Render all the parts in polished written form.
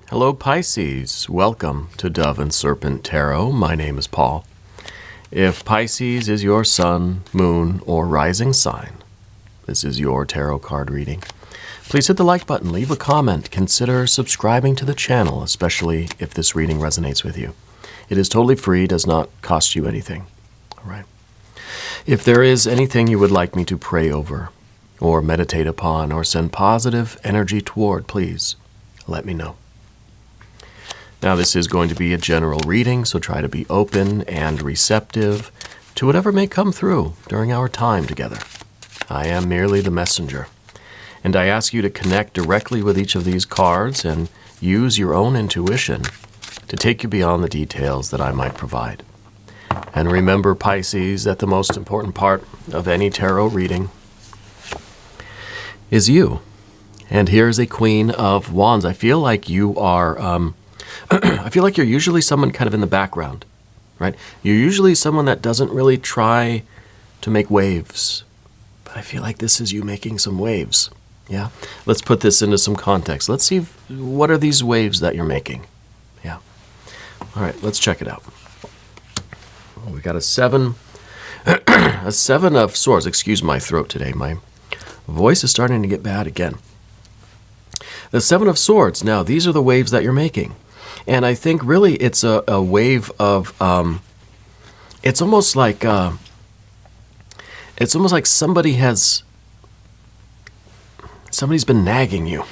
Hello Pisces, welcome to Dove and Serpent Tarot. My name is Paul. If Pisces is your sun, moon, or rising sign, this is your tarot card reading. Please hit the like button, leave a comment, consider subscriing to the channel, especially if this reading resonates with you. It is totally free, does not cost you anything. All right. If there is anything you would like me to pray over, or meditate upon, or send positive energy toward, please let me know. Now, this is going to be a general reading, so try to be open and receptive to whatever may come through during our time together. I am merely the messenger, and I ask you to connect directly with each of these cards and use your own intuition to take you beyond the details that I might provide. And remember, Pisces, that the most important part of any tarot reading is you. And here's a Queen of Wands. I feel like you are... I feel like you're usually someone kind of in the background, right? You're usually someone that doesn't really try to make waves. But I feel like this is you making some waves, yeah? Let's put this into some context. Let's see what are these waves that you're making, yeah? All right, let's check it out. We got a seven of swords. Excuse my throat today. My voice is starting to get bad again. The Seven of Swords. Now, these are the waves that you're making. And I think really it's a wave of, it's almost like somebody's been nagging you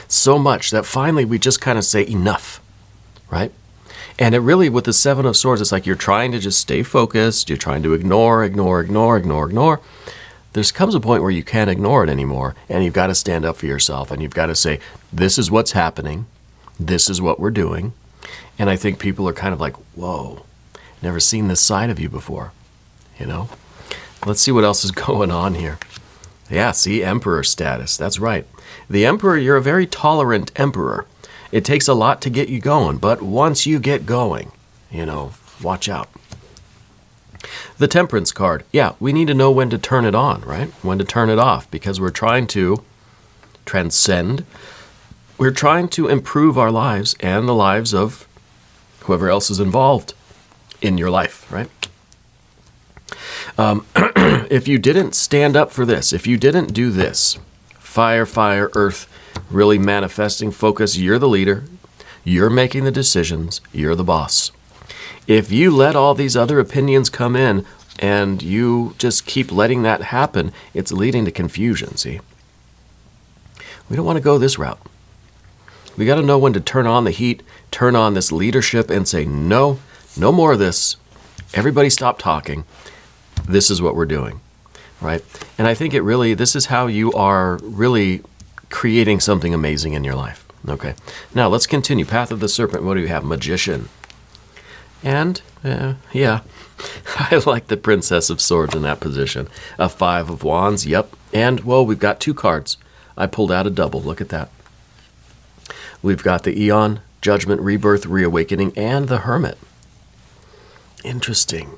so much that finally we just kind of say enough, right? And it really, with the Seven of Swords, it's like you're trying to just stay focused. You're trying to ignore. There comes a point where you can't ignore it anymore, and you've got to stand up for yourself, and you've got to say, this is what's happening. This is what we're doing. And I think people are kind of like, whoa, never seen this side of you before, you know? Let's see what else is going on here. Yeah, see, Emperor status. That's right. The Emperor, you're a very tolerant Emperor. It takes a lot to get you going, but once you get going, you know, watch out. The Temperance card. Yeah, we need to know when to turn it on, right? When to turn it off, because we're trying to transcend. We're trying to improve our lives and the lives of whoever else is involved in your life, right? If you didn't stand up for this, if you didn't do this, fire, earth, really manifesting focus, you're the leader, you're making the decisions, you're the boss. If you let all these other opinions come in and you just keep letting that happen, it's leading to confusion, see? We don't want to go this route. We got to know when to turn on the heat, turn on this leadership and say, no, no more of this. Everybody stop talking. This is what we're doing, right? And I think this is how you are really creating something amazing in your life. Okay, now let's continue. Path of the Serpent, what do you have? Magician. And, yeah, I like the Princess of Swords in that position. A Five of Wands, yep. And, well, we've got two cards. I pulled out a double, look at that. We've got the Eon, Judgment, Rebirth, Reawakening, and the Hermit. Interesting.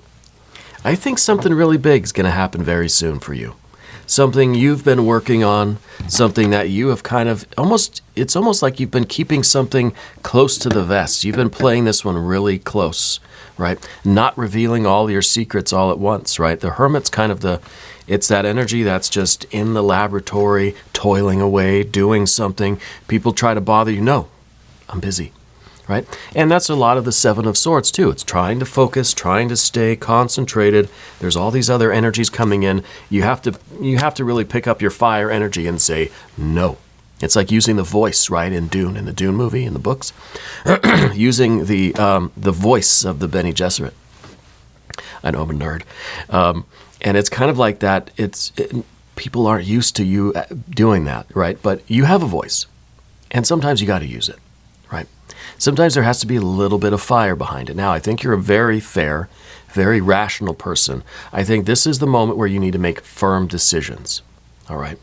I think something really big is going to happen very soon for you. Something you've been working on, something that you have kind of it's almost like you've been keeping something close to the vest. You've been playing this one really close, right? Not revealing all your secrets all at once, right? The Hermit's kind of it's that energy that's just in the laboratory, toiling away, doing something. People try to bother you. No, I'm busy, right? And that's a lot of the Seven of Swords too. It's trying to focus, trying to stay concentrated. There's all these other energies coming in. You have to really pick up your fire energy and say no. It's like using the voice, right, in Dune, in the Dune movie, in the books, using the voice of the Bene Gesserit. I know I'm a nerd. And it's kind of like that. People aren't used to you doing that, right? But you have a voice, and sometimes you got to use it, right? Sometimes there has to be a little bit of fire behind it. Now, I think you're a very fair, very rational person. I think this is the moment where you need to make firm decisions, all right?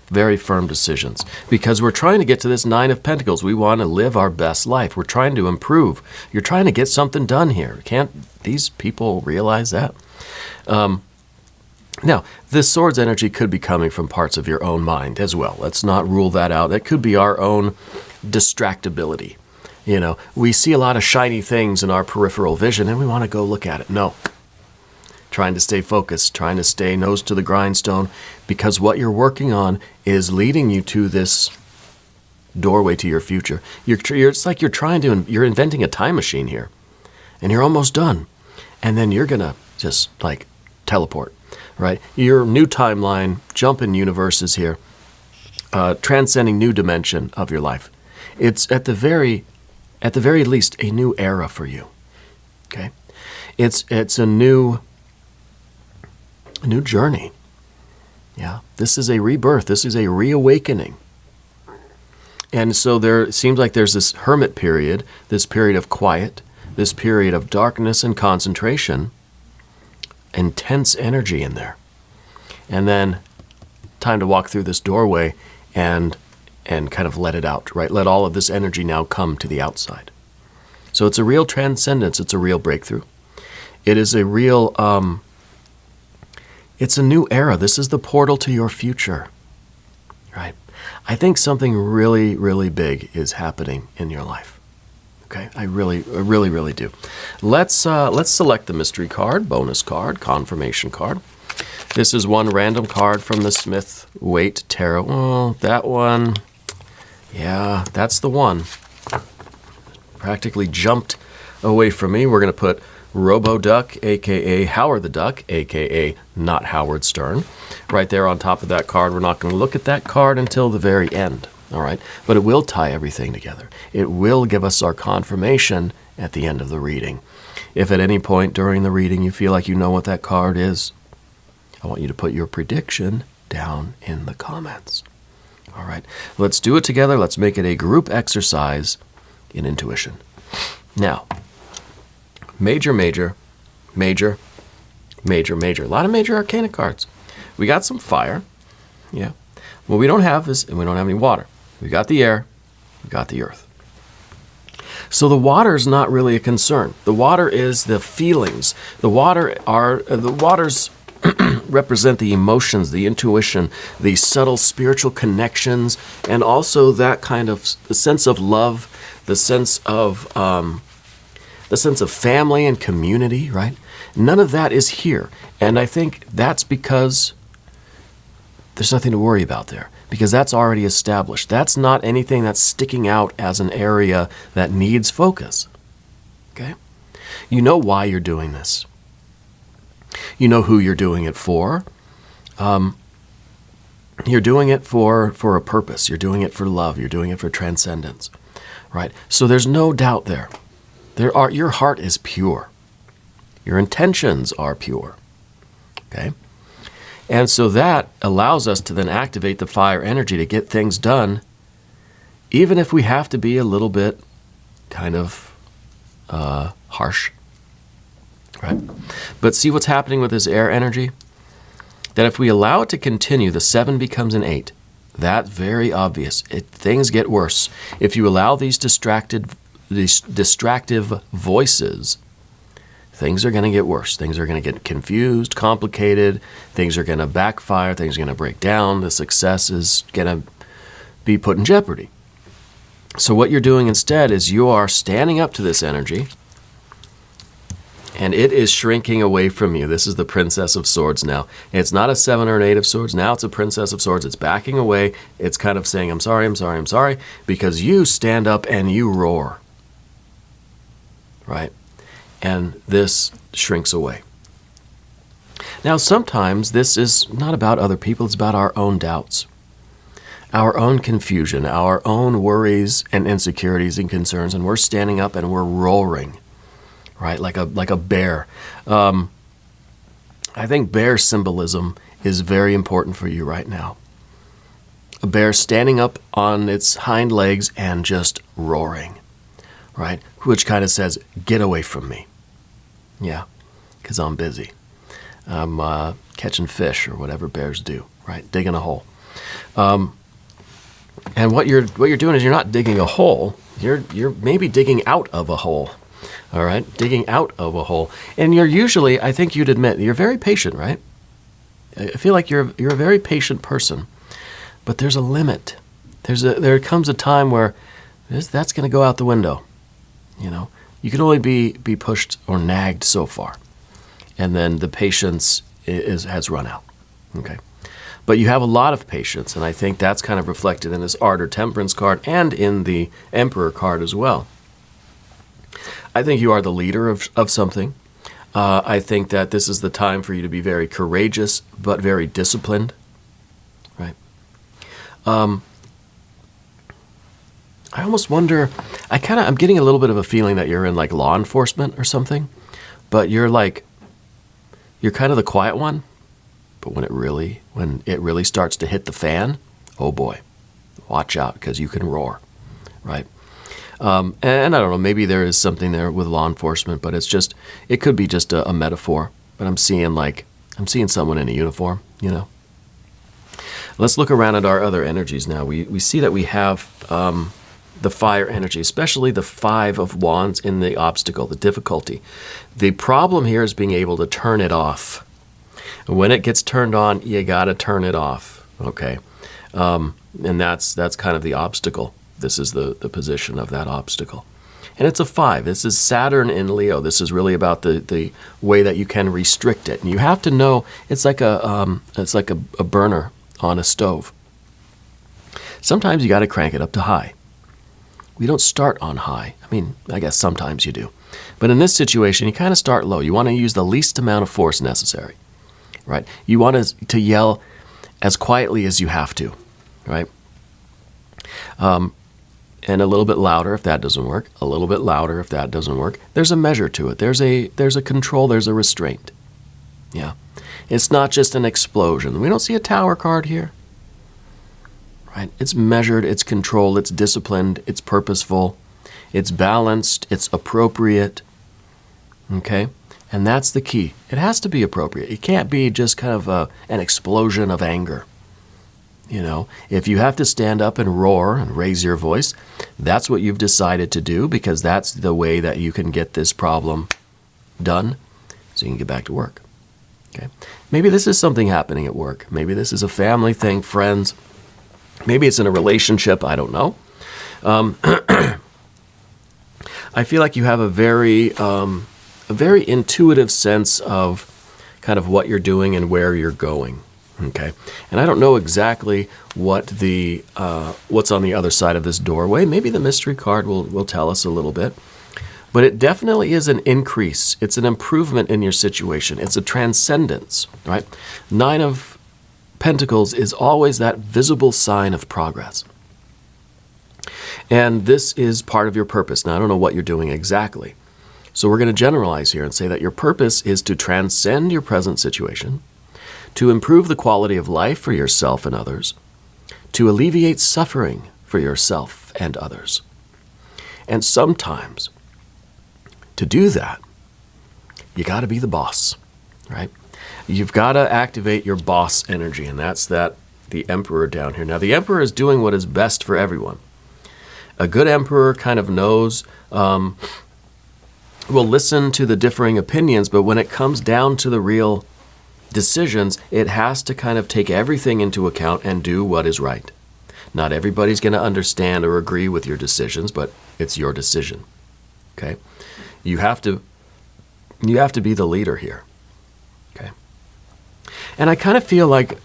Very firm decisions, because we're trying to get to this Nine of Pentacles. We want to live our best life. We're trying to improve. You're trying to get something done here. Can't these people realize that? Now, this Swords energy could be coming from parts of your own mind as well. Let's not rule that out. That could be our own distractibility. You know, we see a lot of shiny things in our peripheral vision and we want to go look at it. No. Trying to stay focused, trying to stay nose to the grindstone, because what you're working on is leading you to this doorway to your future. It's like you're inventing a time machine here, and you're almost done. And then you're going to just like teleport, right? Your new timeline, jump in universes here, transcending new dimension of your life. It's at the very least a new era for you. Okay? It's a new journey. Yeah. This is a rebirth. This is a reawakening. And so it seems like there's this hermit period, this period of quiet, this period of darkness and concentration, intense energy in there. And then time to walk through this doorway and kind of let it out, right? Let all of this energy now come to the outside. So it's a real transcendence. It's a real breakthrough. It is a real, it's a new era. This is the portal to your future, right? I think something really, really big is happening in your life. Okay, I really do. Let's select the mystery card, bonus card, confirmation card. This is one random card from the Smith-Waite Tarot. Oh, that one. Yeah, that's the one. Practically jumped away from me. We're going to put Robo Duck, a.k.a. Howard the Duck, a.k.a. not Howard Stern, right there on top of that card. We're not going to look at that card until the very end, all right? But it will tie everything together. It will give us our confirmation at the end of the reading. If at any point during the reading you feel like you know what that card is, I want you to put your prediction down in the comments. All right, let's do it together. Let's make it a group exercise in intuition. Now, major. A lot of major arcana cards. We got some fire. Yeah. What we don't have is, and we don't have any water. We got the air. We got the earth. So the water is not really a concern. The water is the feelings. The waters represent the emotions, the intuition, the subtle spiritual connections, and also that kind of the sense of love, the sense of family and community, right? None of that is here. And I think that's because there's nothing to worry about there, because that's already established. That's not anything that's sticking out as an area that needs focus. Okay? You know why you're doing this. You know who you're doing it for. You're doing it for a purpose. You're doing it for love. You're doing it for transcendence, right? So there's no doubt there. Your heart is pure. Your intentions are pure, okay? And so that allows us to then activate the fire energy to get things done, even if we have to be a little bit kind of harsh, right? But see what's happening with this air energy? That if we allow it to continue, the 7 becomes an 8. That's very obvious. Things get worse. If you allow these distractive voices, things are going to get worse. Things are going to get confused, complicated. Things are going to backfire. Things are going to break down. The success is going to be put in jeopardy. So what you're doing instead is you are standing up to this energy, and it is shrinking away from you. This is the Princess of Swords now. It's not a 7 or an 8 of Swords. Now it's a Princess of Swords. It's backing away. It's kind of saying, I'm sorry, because you stand up and you roar, right? And this shrinks away. Now, sometimes this is not about other people. It's about our own doubts, our own confusion, our own worries and insecurities and concerns, and we're standing up and we're roaring, right, like a bear. I think bear symbolism is very important for you right now. A bear standing up on its hind legs and just roaring, right, which kind of says, get away from me. Yeah, because I'm busy. I'm catching fish or whatever bears do, right, digging a hole. And what you're doing is you're not digging a hole. You're maybe digging out of a hole. All right, digging out of a hole. And you're usually, I think you'd admit, you're very patient, right? I feel like you're a very patient person. But there's a limit. There comes a time where that's going to go out the window. You know, you can only be pushed or nagged so far, and then the patience has run out. Okay, but you have a lot of patience, and I think that's kind of reflected in this Art or Temperance card and in the Emperor card as well. I think you are the leader of something. I think that this is the time for you to be very courageous, but very disciplined, right? I almost wonder, I'm getting a little bit of a feeling that you're in like law enforcement or something, but you're kind of the quiet one, but when it really starts to hit the fan, oh boy, watch out, because you can roar, right? And I don't know, maybe there is something there with law enforcement, but it could be just a metaphor. But I'm seeing someone in a uniform, you know. Let's look around at our other energies now. We see that we have the fire energy, especially the Five of Wands in the obstacle, the difficulty. The problem here is being able to turn it off. When it gets turned on, you got to turn it off, okay? And that's kind of the obstacle. This is the position of that obstacle. And it's a 5. This is Saturn in Leo. This is really about the way that you can restrict it. And you have to know it's like a burner on a stove. Sometimes you got to crank it up to high. We don't start on high. I mean, I guess sometimes you do. But in this situation, you kind of start low. You want to use the least amount of force necessary, right? You want to yell as quietly as you have to, right? And a little bit louder if that doesn't work. A little bit louder if that doesn't work. There's a measure to it. There's a control. There's a restraint. Yeah. It's not just an explosion. We don't see a Tower card here. Right? It's measured, it's controlled, it's disciplined, it's purposeful, it's balanced, it's appropriate. Okay? And that's the key. It has to be appropriate. It can't be just kind of an explosion of anger. You know, if you have to stand up and roar and raise your voice, that's what you've decided to do, because that's the way that you can get this problem done so you can get back to work. Okay? Maybe this is something happening at work. Maybe this is a family thing, friends. Maybe it's in a relationship. I don't know. I feel like you have a very intuitive sense of kind of what you're doing and where you're going. Okay, and I don't know exactly what's on the other side of this doorway. Maybe the mystery card will tell us a little bit. But it definitely is an increase. It's an improvement in your situation. It's a transcendence, right? 9 of Pentacles is always that visible sign of progress. And this is part of your purpose. Now, I don't know what you're doing exactly. So we're going to generalize here and say that your purpose is to transcend your present situation, to improve the quality of life for yourself and others, to alleviate suffering for yourself and others. And sometimes, to do that, you got to be the boss, right? You've got to activate your boss energy, and that's the Emperor down here. Now, the Emperor is doing what is best for everyone. A good Emperor kind of knows, will listen to the differing opinions, but when it comes down to the real decisions, it has to kind of take everything into account and do what is right. Not everybody's going to understand or agree with your decisions, but it's your decision. Okay? You have to be the leader here. Okay? And I kind of feel like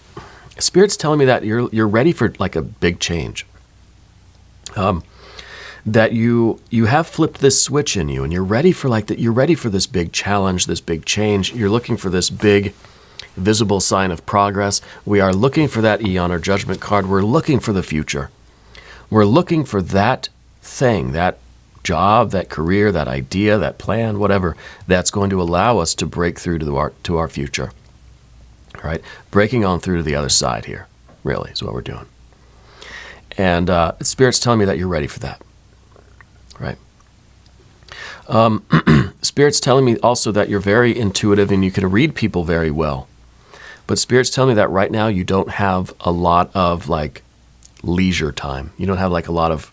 Spirit's telling me that you're ready for like a big change. That you have flipped this switch in you, and you're ready for you're ready for this big challenge, this big change. You're looking for this big visible sign of progress. We are looking for that Eon or Judgment card. We're looking for the future. We're looking for that thing, that job, that career, that idea, that plan, whatever, that's going to allow us to break through to our future. All right? Breaking on through to the other side here, really, is what we're doing. And Spirit's telling me that you're ready for that. Right? Spirit's telling me also that you're very intuitive and you can read people very well. But Spirit's telling me that right now you don't have a lot of leisure time. You don't have a lot of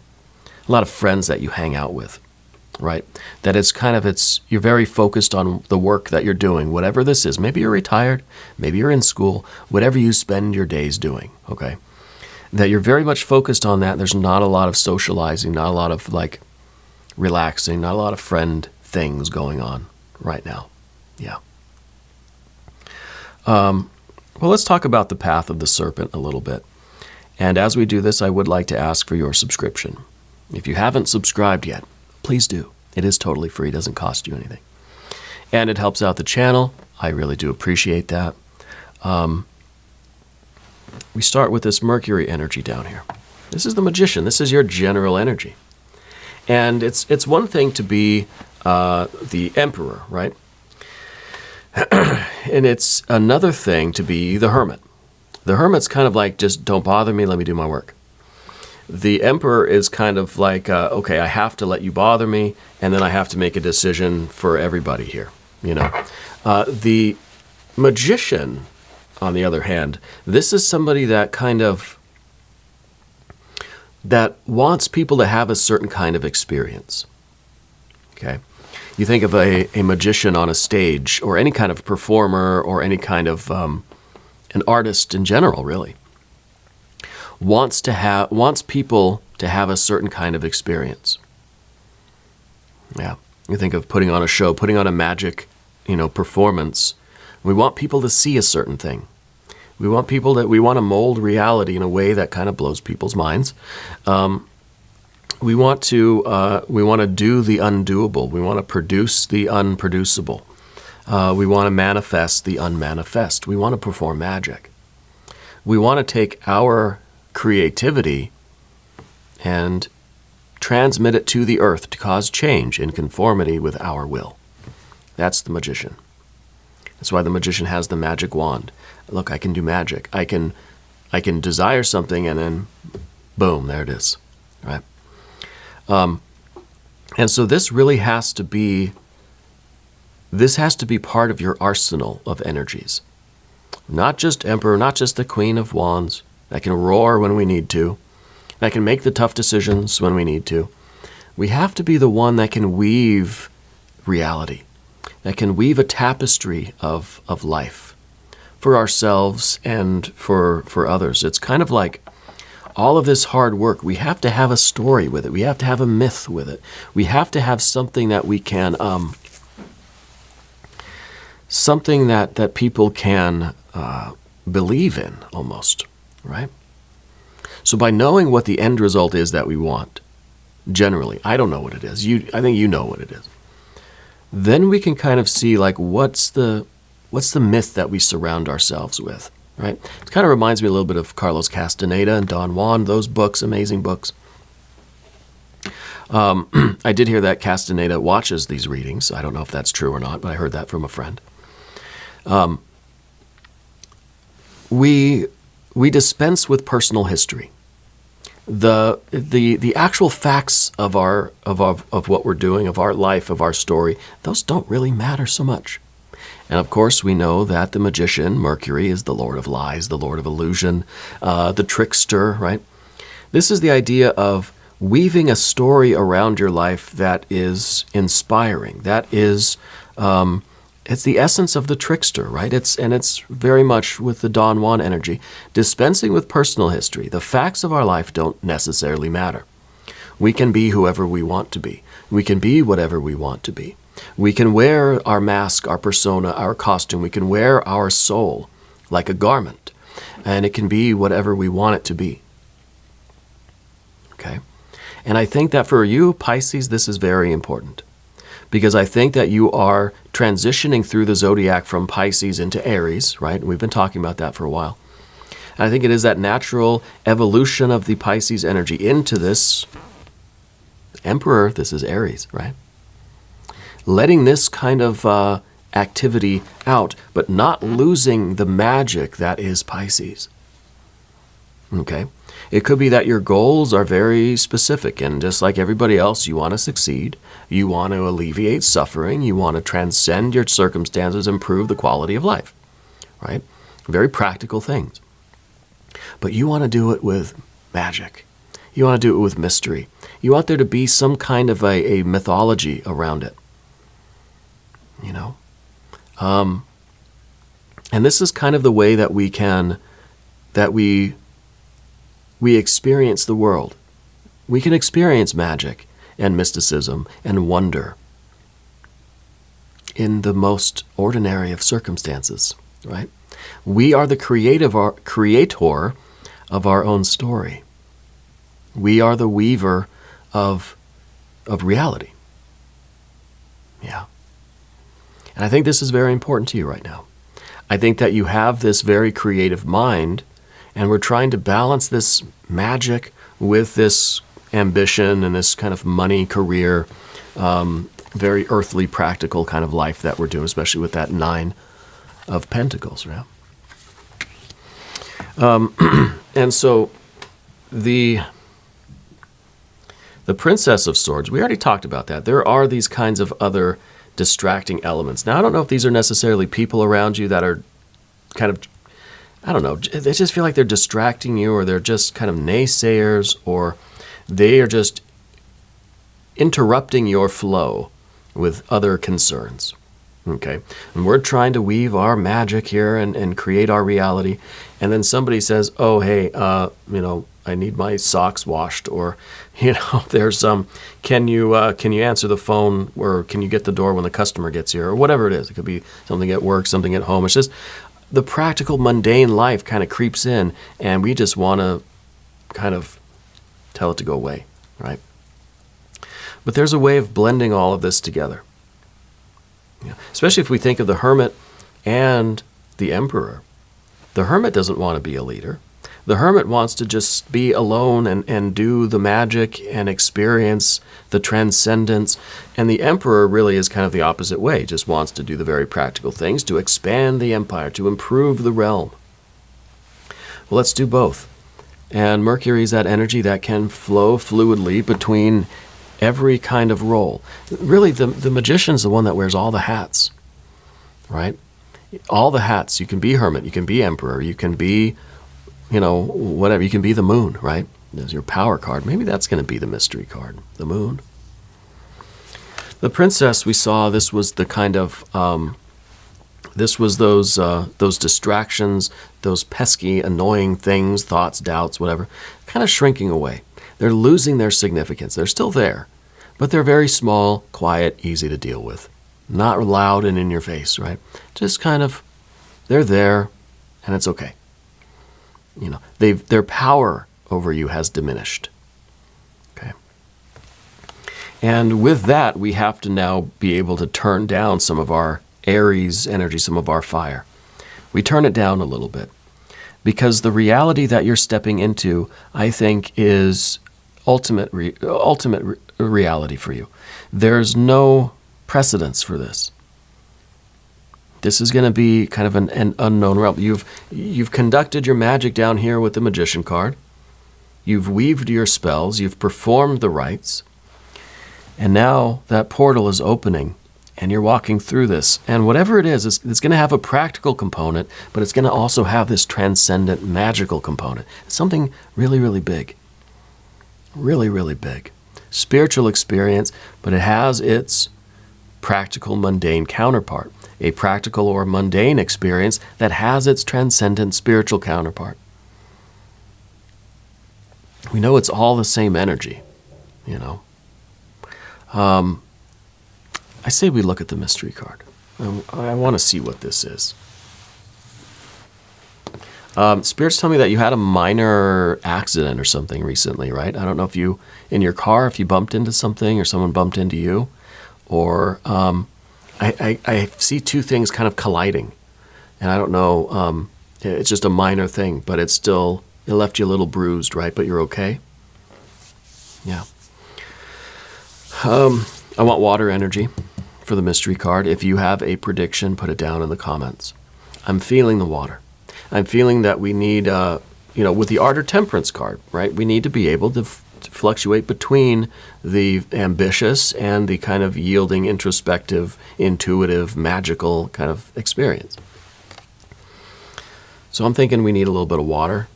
friends that you hang out with, right? That you're very focused on the work that you're doing, whatever this is. Maybe you're retired, maybe you're in school, whatever you spend your days doing, okay? That you're very much focused on that. There's not a lot of socializing, not a lot of relaxing, not a lot of friend things going on right now. Yeah. Well, let's talk about the path of the serpent a little bit. And as we do this, I would like to ask for your subscription. If you haven't subscribed yet, please do. It is totally free, doesn't cost you anything. And it helps out the channel. I really do appreciate that. We start with this Mercury energy down here. This is the Magician. This is your general energy. And it's one thing to be the Emperor, right? And it's another thing to be the Hermit. The Hermit's kind of like, just don't bother me, let me do my work. The Emperor is kind of like, okay, I have to let you bother me, and then I have to make a decision for everybody here, you know. The Magician, on the other hand, this is somebody that kind of, that wants people to have a certain kind of experience, okay? You think of a magician on a stage, or any kind of performer, or any kind of an artist in general, really, wants people to have a certain kind of experience. Yeah, you think of putting on a show, putting on a magic, performance. We want people to see a certain thing. We want to mold reality in a way that kind of blows people's minds. We want to do the undoable. We want to produce the unproducible. We want to manifest the unmanifest. We want to perform magic. We want to take our creativity and transmit it to the earth to cause change in conformity with our will. That's the Magician. That's why the Magician has the magic wand. Look, I can do magic. I can desire something, and then boom, there it is, right? And so this really has to be part of your arsenal of energies. Not just Emperor, not just the Queen of Wands, that can roar when we need to, that can make the tough decisions when we need to. We have to be the one that can weave reality, that can weave a tapestry of life for ourselves and for others. It's kind of like all of this hard work. We have to have a story with it. We have to have a myth with it. We have to have something that we can, something that people can believe in almost, right? So by knowing what the end result is that we want, generally, I don't know what it is. I think you know what it is. Then we can kind of see, like, what's the myth that we surround ourselves with, right? It kind of reminds me a little bit of Carlos Castaneda and Don Juan, those books, amazing books. I did hear that Castaneda watches these readings. I don't know if that's true or not, but I heard that from a friend. We dispense with personal history. The actual facts of what we're doing, of our life, of our story, those don't really matter so much. And of course, we know that the Magician, Mercury, is the Lord of Lies, the Lord of Illusion, the trickster, right? This is the idea of weaving a story around your life that is inspiring. That is, it's the essence of the trickster, right? It's very much with the Don Juan energy, dispensing with personal history. The facts of our life don't necessarily matter. We can be whoever we want to be. We can be whatever we want to be. We can wear our mask, our persona, our costume. We can wear our soul like a garment, and it can be whatever we want it to be. Okay? And I think that for you, Pisces, this is very important, because I think that you are transitioning through the zodiac from Pisces into Aries, right? We've been talking about that for a while. And I think it is that natural evolution of the Pisces energy into this Emperor. This is Aries, right? Letting this kind of activity out, but not losing the magic that is Pisces. Okay? It could be that your goals are very specific, and just like everybody else, you want to succeed, you want to alleviate suffering, you want to transcend your circumstances, improve the quality of life, right? Very practical things. But you want to do it with magic. You want to do it with mystery. You want there to be some kind of a mythology around it. You know? And this is kind of the way that we experience the world. We can experience magic and mysticism and wonder in the most ordinary of circumstances, right? We are the creator of our own story. We are the weaver of reality. Yeah. And I think this is very important to you right now. I think that you have this very creative mind, and we're trying to balance this magic with this ambition and this kind of money, career, very earthly, practical kind of life that we're doing, especially with that 9 of Pentacles, right? And so the Princess of Swords, we already talked about that. There are these kinds of other distracting elements. Now, I don't know if these are necessarily people around you that are kind of, I don't know, they just feel like they're distracting you, or they're just kind of naysayers, or they are just interrupting your flow with other concerns. Okay? And we're trying to weave our magic here and create our reality. And then somebody says, oh, hey, I need my socks washed, or, there's can you answer the phone, or can you get the door when the customer gets here, or whatever it is. It could be something at work, something at home. It's just the practical, mundane life kind of creeps in, and we just want to kind of tell it to go away, right? But there's a way of blending all of this together. Especially if we think of the Hermit and the Emperor. The Hermit doesn't want to be a leader. The Hermit wants to just be alone and do the magic and experience the transcendence. And the Emperor really is kind of the opposite way, just wants to do the very practical things to expand the empire, to improve the realm. Well, let's do both. And Mercury is that energy that can flow fluidly between every kind of role. Really, the magician's the one that wears all the hats, right? All the hats. You can be Hermit, you can be Emperor, you can be, whatever. You can be the Moon, right? There's your power card. Maybe that's going to be the mystery card, the Moon. The Princess, we saw, this was the kind of, this was those distractions, those pesky, annoying things, thoughts, doubts, whatever, kind of shrinking away. They're losing their significance. They're still there, but they're very small, quiet, easy to deal with. Not loud and in your face, right? Just kind of, they're there, and it's okay. Their power over you has diminished. Okay. And with that, we have to now be able to turn down some of our Aries energy, some of our fire. We turn it down a little bit, because the reality that you're stepping into, I think, is ultimate reality for you. There's no precedence for this. This is going to be kind of an unknown realm. You've conducted your magic down here with the Magician card. You've weaved your spells. You've performed the rites. And now that portal is opening, and you're walking through this. And whatever it is, it's going to have a practical component, but it's going to also have this transcendent magical component. It's something really, really big. Really, really big. Spiritual experience, but it has its practical, mundane counterpart. A practical or mundane experience that has its transcendent spiritual counterpart. We know it's all the same energy, I say we look at the mystery card. I want to see what this is. Spirits tell me that you had a minor accident or something recently, right? I don't know if you, in your car, if you bumped into something or someone bumped into you, or I see two things kind of colliding, and I don't know, it's just a minor thing, but it left you a little bruised, right? But you're okay? Yeah. I want water energy for the mystery card. If you have a prediction, put it down in the comments. I'm feeling the water. I'm feeling that we need, with the Art or Temperance card, right? We need to be able to fluctuate between the ambitious and the kind of yielding, introspective, intuitive, magical kind of experience. So I'm thinking we need a little bit of water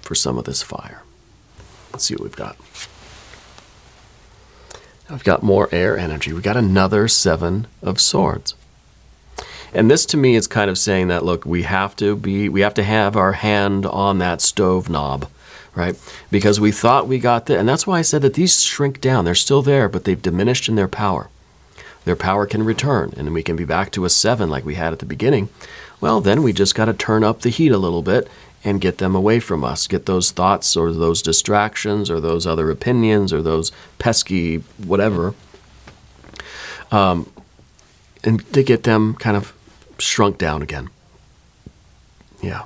for some of this fire. Let's see what we've got. I've got more air energy. We got another 7 of Swords. And this to me is kind of saying that, look, we have to have our hand on that stove knob, right? Because we thought we got and that's why I said that these shrink down. They're still there, but they've diminished in their power. Their power can return, and we can be back to a 7 like we had at the beginning. Well, then we just got to turn up the heat a little bit and get them away from us. Get those thoughts or those distractions or those other opinions or those pesky whatever, and to get them kind of shrunk down again. Yeah.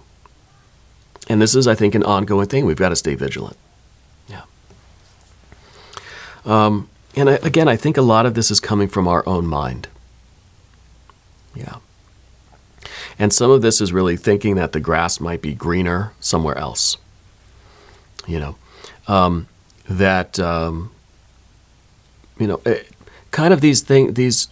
And this is, I think, an ongoing thing. We've got to stay vigilant. Yeah. And again, I think a lot of this is coming from our own mind. Yeah. And some of this is really thinking that the grass might be greener somewhere else. You know, kind of these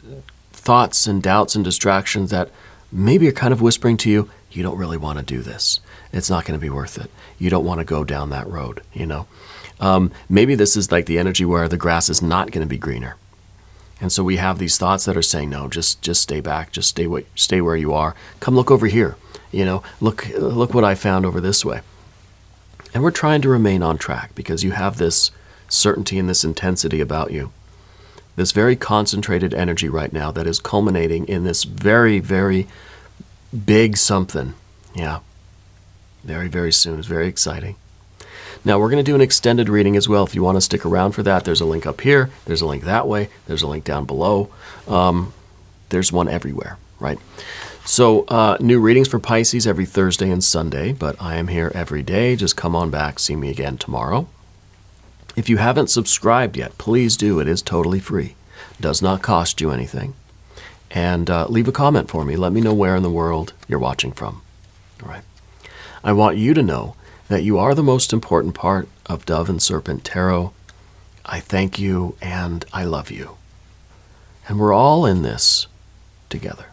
thoughts and doubts and distractions that maybe are kind of whispering to you, you don't really want to do this. It's not going to be worth it. You don't want to go down that road, you know. Maybe this is like the energy where the grass is not going to be greener. And so we have these thoughts that are saying, no, just stay back, just stay where you are. Come look over here, you know, look what I found over this way. And we're trying to remain on track because you have this certainty and this intensity about you. This very concentrated energy right now that is culminating in this very, very big something. Yeah. Very, very soon. It's very exciting. Now, we're going to do an extended reading as well. If you want to stick around for that, there's a link up here. There's a link that way. There's a link down below. There's one everywhere, right? So new readings for Pisces every Thursday and Sunday, but I am here every day. Just come on back. See me again tomorrow. If you haven't subscribed yet, please do. It is totally free. Does not cost you anything. And leave a comment for me. Let me know where in the world you're watching from. All right. I want you to know that you are the most important part of Dove and Serpent Tarot. I thank you and I love you. And we're all in this together.